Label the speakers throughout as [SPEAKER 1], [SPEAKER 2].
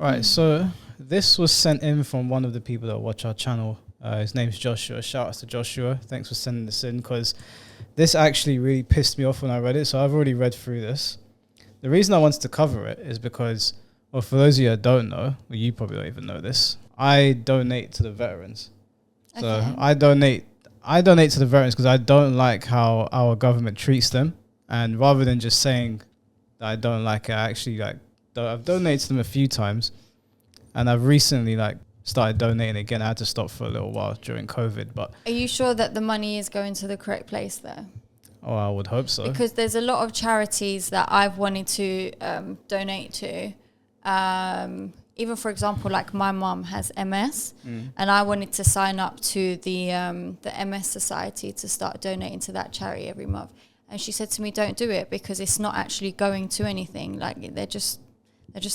[SPEAKER 1] Right, so this was sent in from one of the people that watch our channel. His name's Joshua. Shout out to Joshua. Thanks for sending this in, because this actually really pissed me off when I read it. So I've already read through this. The reason I wanted to cover it is because, well, for those of you that don't know, well, you probably don't even know this, I donate to the veterans. So
[SPEAKER 2] Okay.
[SPEAKER 1] I donate to the veterans because I don't like how our government treats them. And rather than just saying that I don't like it, I actually I've donated to them a few times, and I've recently started donating again. I had to stop for a little while during COVID, but
[SPEAKER 2] Are you sure that the money is going to the correct place though?
[SPEAKER 1] I would hope so.
[SPEAKER 2] Because there's a lot of charities that I've wanted to donate to. Even for example, like my mum has MS, and I wanted to sign up to the MS Society to start donating to that charity every month. And she said to me, "Don't do it because it's not actually going to anything. Like they're just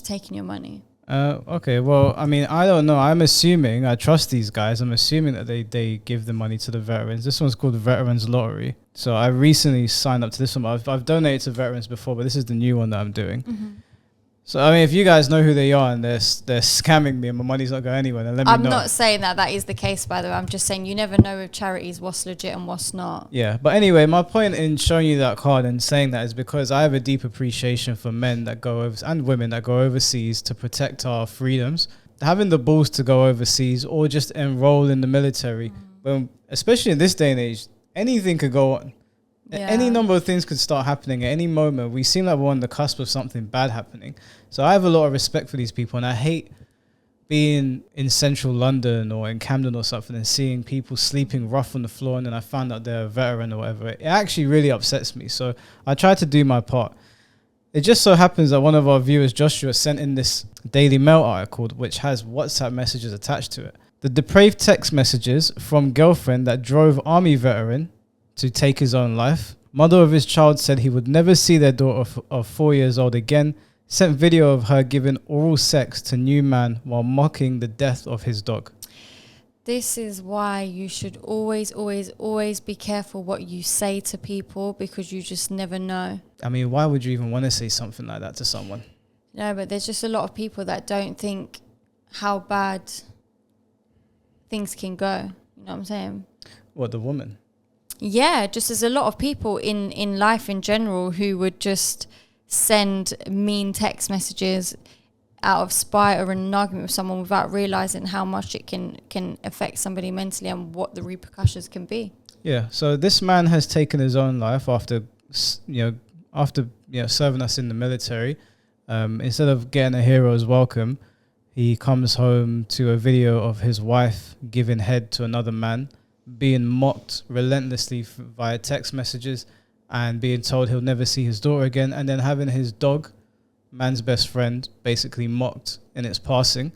[SPEAKER 2] taking your money."
[SPEAKER 1] Okay, well, I mean, I don't know. I'm assuming, I trust these guys. I'm assuming that they give the money to the veterans. This one's called the Veterans Lottery. So I recently signed up to this one. I've donated to veterans before, but this is the new one that I'm doing. So, I mean, if you guys know who they are and they're scamming me and my money's not going anywhere, then let me know.
[SPEAKER 2] I'm not saying that is the case, by the way. I'm just saying you never know with charities what's legit and what's not.
[SPEAKER 1] Yeah, but anyway, my point in showing you that card and saying that is because I have a deep appreciation for men that go over and women that go overseas to protect our freedoms. Having the balls to go overseas or just enroll in the military, especially in this day and age, anything could go on.
[SPEAKER 2] Yeah.
[SPEAKER 1] Any number of things could start happening at any moment. We seem like we're on the cusp of something bad happening. So I have a lot of respect for these people, and I hate being in central London or in Camden or something and seeing people sleeping rough on the floor, and then I found out they're a veteran or whatever. It actually really upsets me. So I try to do my part. It just so happens that one of our viewers, Joshua, sent in this Daily Mail article which has WhatsApp messages attached to it. The depraved text messages from girlfriend that drove army veteran to take his own life. Mother of his child said he would never see their daughter of 4 years old again. Sent video of her giving oral sex to new man while mocking the death of his dog.
[SPEAKER 2] This is why you should always, always, always be careful what you say to people, because you just never know.
[SPEAKER 1] I mean, why would you even want to say something like that to someone?
[SPEAKER 2] No, but there's just a lot of people that don't think how bad things can go. You know what I'm saying?
[SPEAKER 1] What, the woman?
[SPEAKER 2] Yeah, just there's a lot of people in life in general who would just send mean text messages out of spite or in an argument with someone without realizing how much it can affect somebody mentally and what the repercussions can be.
[SPEAKER 1] Yeah, so this man has taken his own life after serving us in the military. Instead of getting a hero's welcome, he comes home to a video of his wife giving head to another man, being mocked relentlessly via text messages, and being told he'll never see his daughter again, and then having his dog, man's best friend, basically mocked in its passing.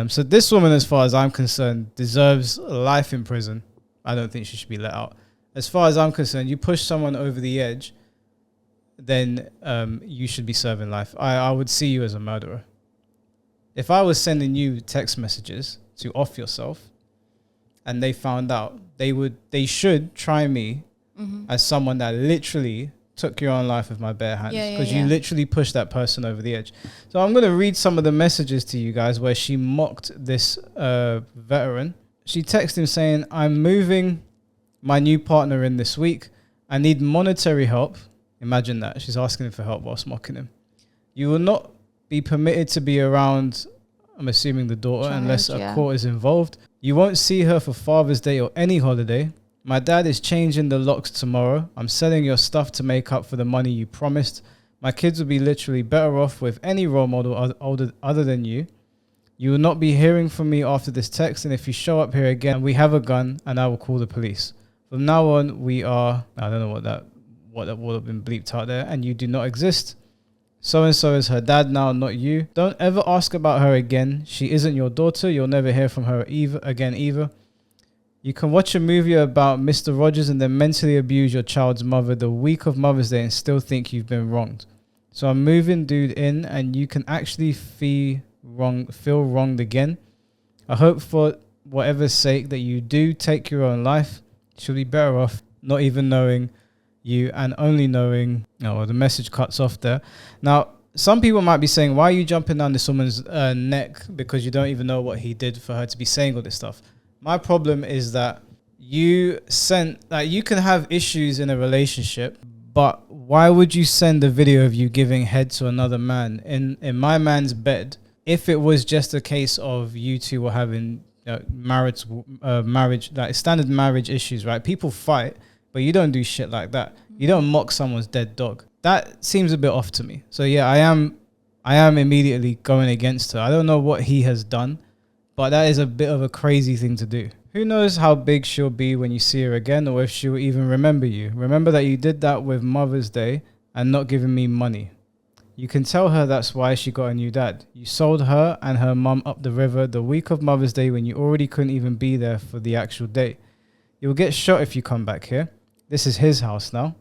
[SPEAKER 1] So this woman, as far as I'm concerned, deserves life in prison. I don't think she should be let out. As far as I'm concerned, you push someone over the edge, then you should be serving life. I would see you as a murderer. If I was sending you text messages to off yourself, and they found out, they should try me as someone that literally took your own life with my bare hands, because you literally pushed that person over the edge. So I'm going to read some of the messages to you guys where she mocked this veteran. She texted him saying, "I'm moving my new partner in this week. I need monetary help." Imagine that. She's asking him for help whilst mocking him. "You will not be permitted to be around," I'm assuming the daughter, "unless a court is involved. You won't see her for Father's Day or any holiday. My dad is changing the locks tomorrow. I'm selling your stuff to make up for the money you promised. My kids will be literally better off with any role model other than you. You will not be hearing from me after this text, and if you show up here again, we have a gun and I will call the police. From now on, we are," I don't know what that would have been bleeped out there, "and you do not exist. So-and-so is her dad now, not you. Don't ever ask about her again. She isn't your daughter. You'll never hear from her again either. You can watch a movie about Mr. Rogers and then mentally abuse your child's mother the week of Mother's Day and still think you've been wronged. So I'm moving dude in and you can actually feel wronged again. I hope for whatever's sake that you do take your own life. You'll be better off not even knowing you and only knowing..." Oh, well, the message cuts off there. Now, some people might be saying, why are you jumping down this woman's neck because you don't even know what he did for her to be saying all this stuff? My problem is that you can have issues in a relationship, but why would you send a video of you giving head to another man in my man's bed if it was just a case of you two were having marriage, like standard marriage issues, right? People fight, but you don't do shit like that. You don't mock someone's dead dog. That seems a bit off to me. So yeah, I am immediately going against her. I don't know what he has done, but that is a bit of a crazy thing to do. Who knows how big she'll be when you see her again, or if she'll even remember you. Remember that you did that with Mother's Day and not giving me money. You can tell her that's why she got a new dad. You sold her and her mum up the river the week of Mother's Day when you already couldn't even be there for the actual day. You'll get shot if you come back here. This is his house now.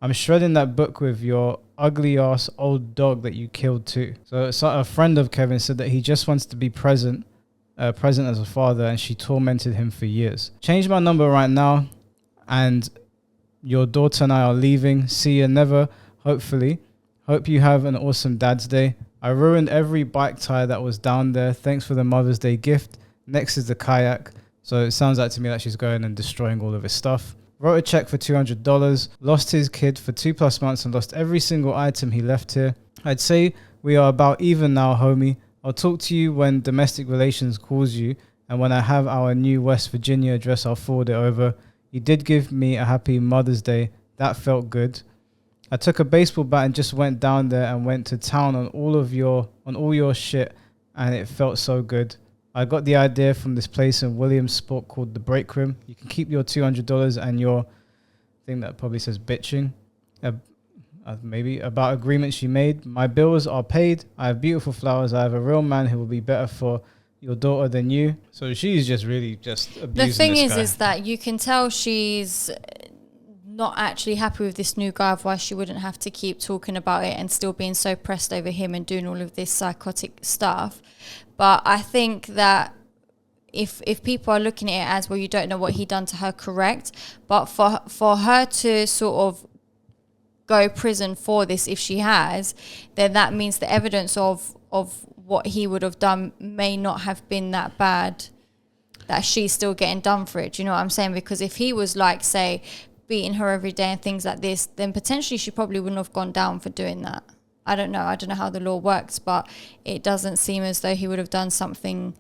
[SPEAKER 1] I'm shredding that book with your ugly ass old dog that you killed too. So a friend of Kevin said that he just wants to be present as a father, and she tormented him for years. Change my number right now, and your daughter and I are leaving. See you never, hopefully. Hope you have an awesome Dad's Day. I ruined every bike tire that was down there. Thanks for the Mother's Day gift. Next is the kayak. So it sounds like to me like she's going and destroying all of his stuff. Wrote a check for $200. Lost his kid for 2+ months and lost every single item he left here. I'd say we are about even now, homie. I'll talk to you when domestic relations calls you, and when I have our new West Virginia address, I'll forward it over. You did give me a happy Mother's Day. That felt good. I took a baseball bat and just went down there and went to town on all your shit, and it felt so good. I got the idea from this place in Williamsport called The Break Room. You can keep your $200 and your thing that probably says bitching. Maybe about agreements you made. My bills are paid. I have beautiful flowers. I have a real man who will be better for your daughter than you. So she's just really just abusing
[SPEAKER 2] the thing
[SPEAKER 1] this guy.
[SPEAKER 2] Is that you can tell she's not actually happy with this new guy, otherwise she wouldn't have to keep talking about it and still being so pressed over him and doing all of this psychotic stuff. But I think that if people are looking at it as, well, you don't know what he done to her, correct, but for her to sort of go prison for this, if she has, then that means the evidence of what he would have done may not have been that bad, that she's still getting done for it. Do you know what I'm saying? Because if he was like, say, beating her every day and things like this, then potentially she probably wouldn't have gone down for doing that. I don't know how the law works, but it doesn't seem as though he would have done something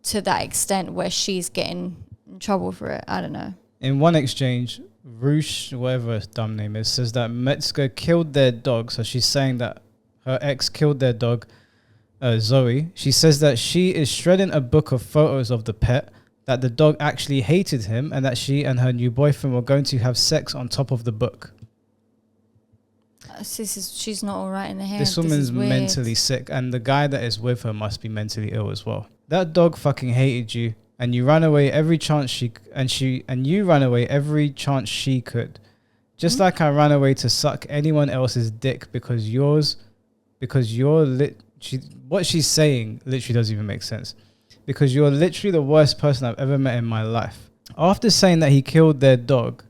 [SPEAKER 2] to that extent where she's getting in trouble for it. I don't know. In
[SPEAKER 1] one exchange, Roosh, whatever his dumb name is, says that Metzger killed their dog. So she's saying that her ex killed their dog, Zoe. She says that she is shredding a book of photos of the pet, that the dog actually hated him, and that she and her new boyfriend were going to have sex on top of the book.
[SPEAKER 2] She's not all right in the head.
[SPEAKER 1] This woman's mentally sick, and the guy that is with her must be mentally ill as well. That dog fucking hated you, and you ran away every chance you ran away every chance she could. Just like I ran away to suck anyone else's dick because what she's saying literally doesn't even make sense. Because you're literally the worst person I've ever met in my life. After saying that he killed their dog,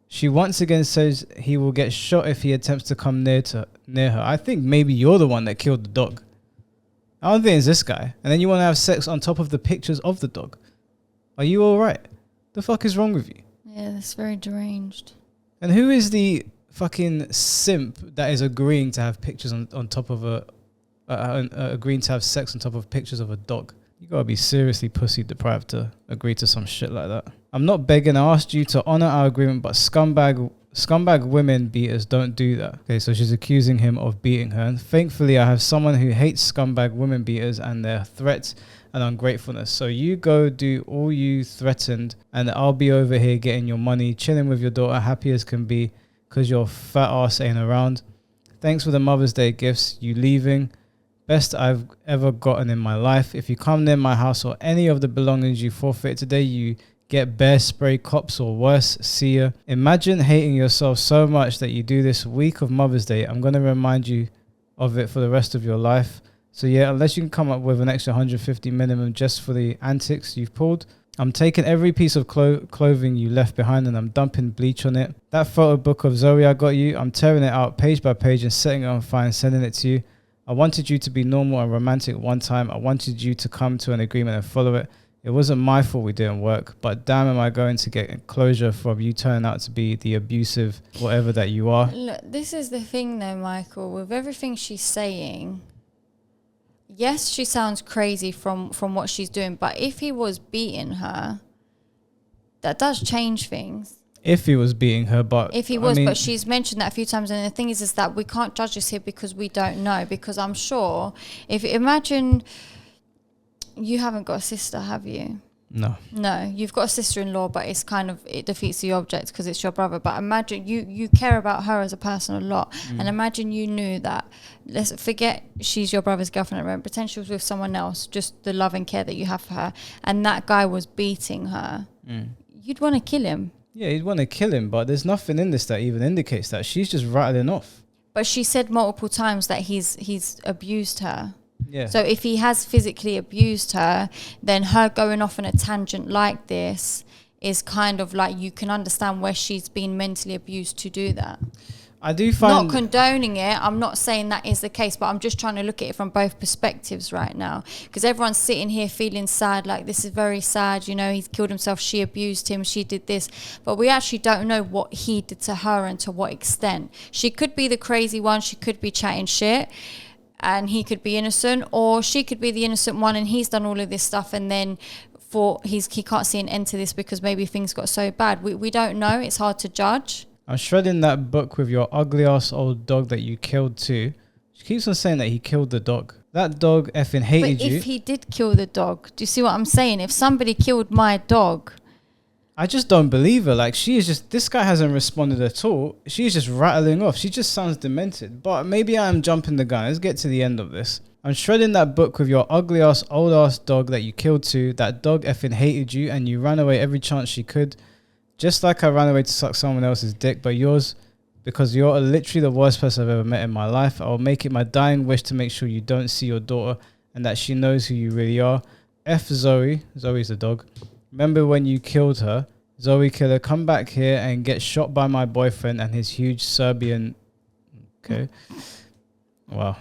[SPEAKER 1] she once again says he will get shot if he attempts to come near her. I think maybe you're the one that killed the dog. I don't think it's this guy. And then you want to have sex on top of the pictures of the dog. Are you all right? The fuck is wrong with you?
[SPEAKER 2] Yeah, that's very deranged.
[SPEAKER 1] And who is the fucking simp that is agreeing to have pictures on top of agreeing to have sex on top of pictures of a dog? You gotta be seriously pussy deprived to agree to some shit like that. I'm not begging. I asked you to honor our agreement, but scumbag women beaters don't do that. Okay, so she's accusing him of beating her. And thankfully, I have someone who hates scumbag women beaters and their threats and ungratefulness. So you go do all you threatened, and I'll be over here getting your money, chilling with your daughter, happy as can be, because your fat ass ain't around. Thanks for the Mother's Day gifts. You leaving. Best I've ever gotten in my life. If you come near my house or any of the belongings you forfeit today, you get bear spray, cops, or worse. See ya. Imagine hating yourself so much that you do this week of Mother's Day. I'm going to remind you of it for the rest of your life. So yeah, unless you can come up with an extra 150 minimum just for the antics you've pulled, I'm taking every piece of clothing you left behind and I'm dumping bleach on it. That photo book of Zoe I got you, I'm tearing it out page by page and setting it on fire and sending it to you. I wanted you to be normal and romantic one time. I wanted you to come to an agreement and follow it. It wasn't my fault we didn't work, but damn am I going to get closure from you turning out to be the abusive whatever that you are.
[SPEAKER 2] Look, this is the thing though, Michael, with everything she's saying, yes, she sounds crazy from what she's doing, but if he was beating her, that does change things.
[SPEAKER 1] If he was beating her, but...
[SPEAKER 2] If he was, but she's mentioned that a few times, and the thing is that we can't judge this here because we don't know, because I'm sure, imagine you haven't got a sister, have you?
[SPEAKER 1] No.
[SPEAKER 2] No, you've got a sister-in-law, but it's kind of, it defeats the object because it's your brother. But imagine you care about her as a person a lot. And imagine you knew that, let's forget she's your brother's girlfriend at the moment, pretend she was with someone else, just the love and care that you have for her. And that guy was beating her. You'd want to kill him.
[SPEAKER 1] Yeah, you'd want to kill him, but there's nothing in this that even indicates that. She's just rattling off.
[SPEAKER 2] But she said multiple times that he's abused her.
[SPEAKER 1] Yeah.
[SPEAKER 2] So if he has physically abused her, then her going off on a tangent like this is kind of like, you can understand where she's been mentally abused to do that.
[SPEAKER 1] I do find...
[SPEAKER 2] Not condoning it. I'm not saying that is the case, but I'm just trying to look at it from both perspectives right now. Because everyone's sitting here feeling sad, like this is very sad, you know, he's killed himself, she abused him, she did this. But we actually don't know what he did to her and to what extent. She could be the crazy one, she could be chatting shit, and he could be innocent, or she could be the innocent one and he's done all of this stuff, and then he can't see an end to this because maybe things got so bad. We don't know. It's hard to judge.
[SPEAKER 1] I'm shredding that book with your ugly ass old dog that you killed too. She keeps on saying that he killed the dog. That dog effing hated you.
[SPEAKER 2] But if he did kill the dog, do you see what I'm saying? If somebody killed my dog,
[SPEAKER 1] I just don't believe her. Like, she is just, this guy hasn't responded at all. She's just rattling off. She just sounds demented. But maybe I am jumping the gun. Let's get to the end of this. I'm shredding that book with your ugly ass old ass dog that you killed too. That dog effing hated you and you ran away every chance she could. Just like I ran away to suck someone else's dick, but yours, because you're literally the worst person I've ever met in my life. I will make it my dying wish to make sure you don't see your daughter and that she knows who you really are. F Zoe. Zoe's the dog. Remember when you killed her? Zoe killer, come back here and get shot by my boyfriend and his huge Serbian... Okay. Wow.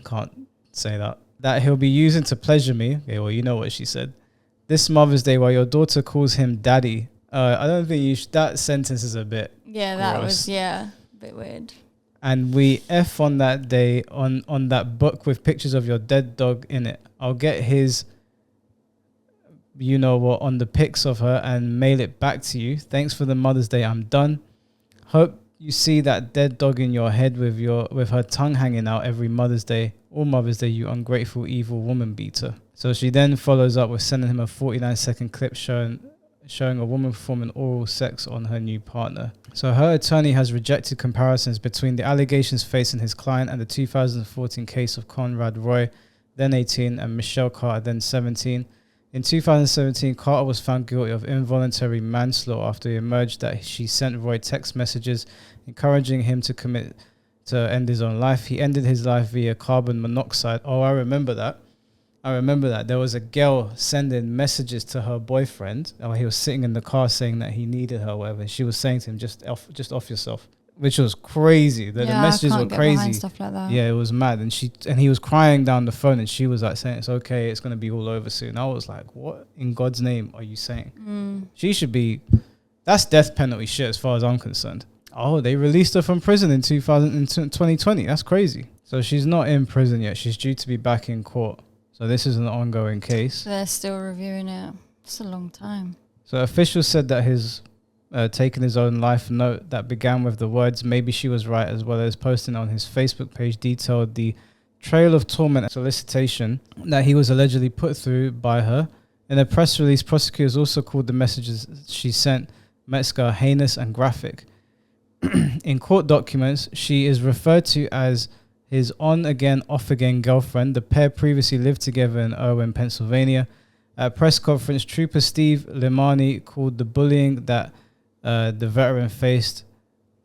[SPEAKER 1] Can't say that. That he'll be using to pleasure me. Okay, well, you know what she said. This Mother's Day while your daughter calls him daddy. I don't think you that sentence is a bit
[SPEAKER 2] that
[SPEAKER 1] gross.
[SPEAKER 2] was, a bit weird.
[SPEAKER 1] And we F on that day on that book with pictures of your dead dog in it. I'll get his, you know what, on the pics of her and mail it back to you. Thanks for the Mother's Day. I'm done. Hope you see that dead dog in your head with her tongue hanging out every Mother's Day. All Mother's Day, you ungrateful, evil woman beater. So she then follows up with sending him a 49-second clip showing a woman performing oral sex on her new partner. So her attorney has rejected comparisons between the allegations facing his client and the 2014 case of Conrad Roy, then 18, and Michelle Carter, then 17. In 2017, Carter was found guilty of involuntary manslaughter after it emerged that she sent Roy text messages encouraging him to end his own life. He ended his life via carbon monoxide. Oh, I remember that. There was a girl sending messages to her boyfriend. He was sitting in the car saying that he needed her or whatever. And she was saying to him, just off yourself, which was crazy. The messages were crazy.
[SPEAKER 2] Stuff like that.
[SPEAKER 1] Yeah, it was mad. And he was crying down the phone and she was like saying, it's okay, it's going to be all over soon. I was like, what in God's name are you saying? She should be, that's death penalty shit as far as I'm concerned. Oh, they released her from prison in 2020. That's crazy. So she's not in prison yet. She's due to be back in court. So this is an ongoing case.
[SPEAKER 2] They're still reviewing it. It's a long time.
[SPEAKER 1] So officials said that his taking his own life note that began with the words, maybe she was right, as well as posting on his Facebook page detailed the trail of torment and solicitation that he was allegedly put through by her. In a press release, prosecutors also called the messages she sent Metzger heinous and graphic. In court documents, she is referred to as his on-again, off-again girlfriend. The pair previously lived together in Irwin, Pennsylvania. At a press conference, Trooper Steve Limani called the bullying that the veteran faced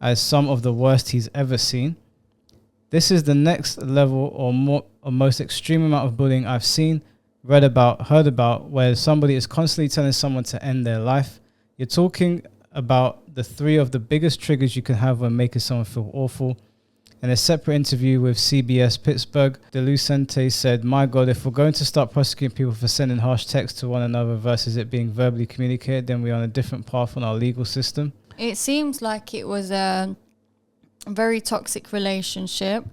[SPEAKER 1] as some of the worst he's ever seen. This is the next level or most extreme amount of bullying I've seen. heard about, where somebody is constantly telling someone to end their life. You're talking about the three of the biggest triggers you can have when making someone feel awful. In a separate interview with CBS Pittsburgh, De Lucente said, "My God, if we're going to start prosecuting people for sending harsh texts to one another versus it being verbally communicated, then we're on a different path on our legal system."
[SPEAKER 2] It seems like it was a very toxic relationship.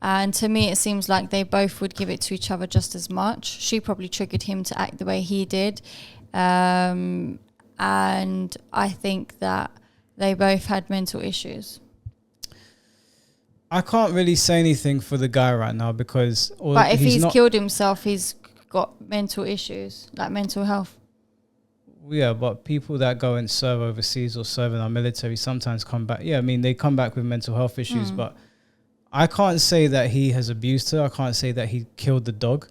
[SPEAKER 2] And to me, it seems like they both would give it to each other just as much. She probably triggered him to act the way he did. And I think that they both had mental issues.
[SPEAKER 1] I can't really say anything for the guy right now because...
[SPEAKER 2] But if he's killed himself, he's got mental issues, like mental health.
[SPEAKER 1] Yeah, but people that go and serve overseas or serve in our military sometimes come back. Yeah, I mean, they come back with mental health issues, but I can't say that he has abused her. I can't say that he killed the dog.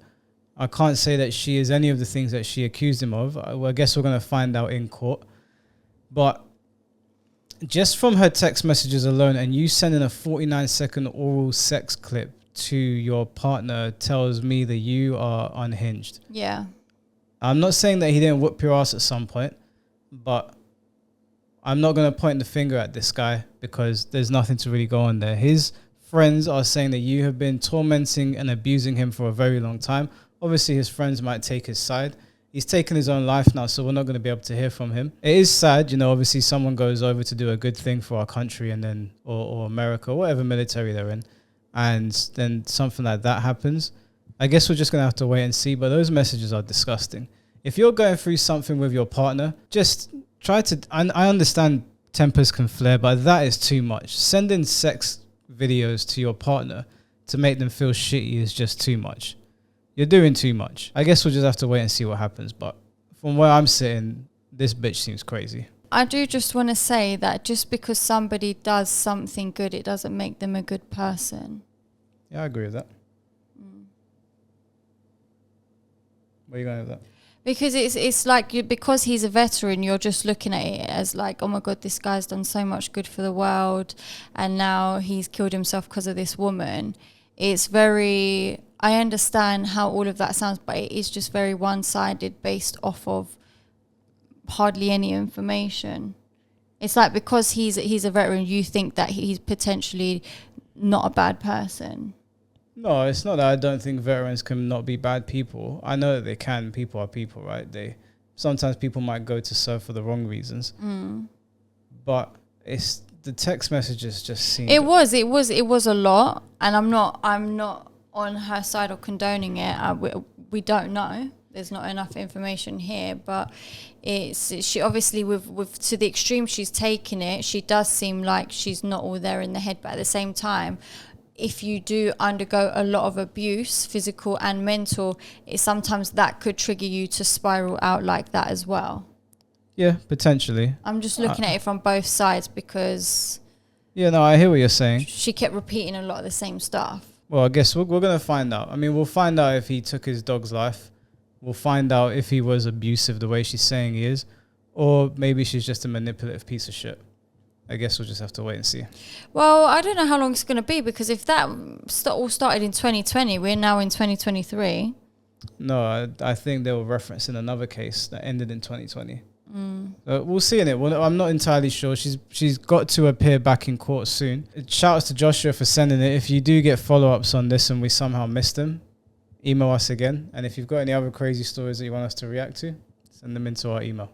[SPEAKER 1] I can't say that she is any of the things that she accused him of. I guess we're going to find out in court. But just from her text messages alone, and you sending a 49-second oral sex clip to your partner tells me that you are unhinged.
[SPEAKER 2] Yeah.
[SPEAKER 1] I'm not saying that he didn't whoop your ass at some point, but I'm not going to point the finger at this guy because there's nothing to really go on there. His friends are saying that you have been tormenting and abusing him for a very long time. Obviously, his friends might take his side. He's taken his own life now, so we're not going to be able to hear from him. It is sad, obviously someone goes over to do a good thing for our country and then, or America, or whatever military they're in, and then something like that happens. I guess we're just going to have to wait and see, but those messages are disgusting. If you're going through something with your partner, just try to, I understand tempers can flare, but that is too much. Sending sex videos to your partner to make them feel shitty is just too much. You're doing too much. I guess we'll just have to wait and see what happens. But from where I'm sitting, this bitch seems crazy.
[SPEAKER 2] I do just want to say that just because somebody does something good, it doesn't make them a good person.
[SPEAKER 1] Yeah, I agree with that. Where are you going with that?
[SPEAKER 2] Because it's like because he's a veteran, you're just looking at it as like, oh my God, this guy's done so much good for the world, and now he's killed himself because of this woman. It's very... I understand how all of that sounds, but it is just very one-sided based off of hardly any information. It's like because he's a veteran, you think that he's potentially not a bad person.
[SPEAKER 1] No, it's not that I don't think veterans can not be bad people. I know that they can. People are people, right? Sometimes people might go to serve for the wrong reasons. But it's the text messages just seem... It
[SPEAKER 2] was a lot, and I'm not on her side or condoning it. We don't know. There's not enough information here, but she obviously with to the extreme she's taken it, she does seem like she's not all there in the head, but at the same time, if you do undergo a lot of abuse, physical and mental, sometimes that could trigger you to spiral out like that as well.
[SPEAKER 1] Yeah, potentially.
[SPEAKER 2] I'm just looking at it from both sides because...
[SPEAKER 1] Yeah, no, I hear what you're saying.
[SPEAKER 2] She kept repeating a lot of the same stuff.
[SPEAKER 1] Well, I guess we're going to find out. I mean, we'll find out if he took his dog's life. We'll find out if he was abusive the way she's saying he is. Or maybe she's just a manipulative piece of shit. I guess we'll just have to wait and see.
[SPEAKER 2] Well, I don't know how long it's going to be, because if that all started in 2020, we're now in 2023.
[SPEAKER 1] No, I think they were referencing another case that ended in 2020. We'll see in it. Well, I'm not entirely sure. She's got to appear back in court soon. Shout out to Joshua for sending it. If you do get follow-ups on this and we somehow missed them, email us again. And if you've got any other crazy stories that you want us to react to, send them into our email.